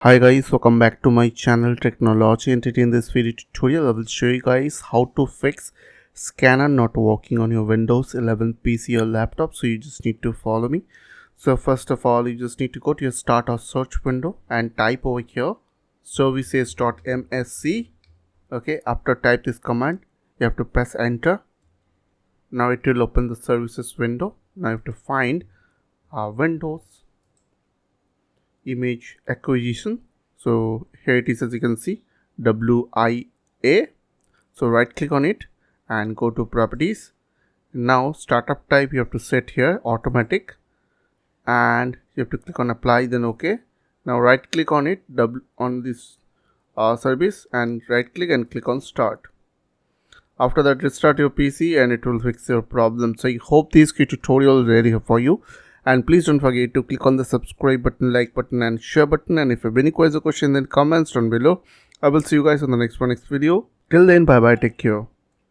Hi guys, welcome back to my channel Tricknology, and today in this video tutorial I will show you guys how to fix scanner not working on your Windows 11 PC or laptop. So you just need to follow me. So first of all, you just need to go to your start or search window and type over here services.msc. Okay, after type this command you have to press enter. Now it will open the services window. Now you have to find Windows image acquisition. So here it is, as you can see, WIA. So right click on it and go to properties. Now startup type you have to set here automatic, and you have to click on apply, then OK. Now right click on it, on this service, and right click and click on start. After that, restart your PC and it will fix your problem. So I hope this tutorial is really helpful for you. And please don't forget to click on the subscribe button, like button and share button. And if you have any questions or question, then comments down below. I will see you guys on the next video. Till then, bye bye, take care.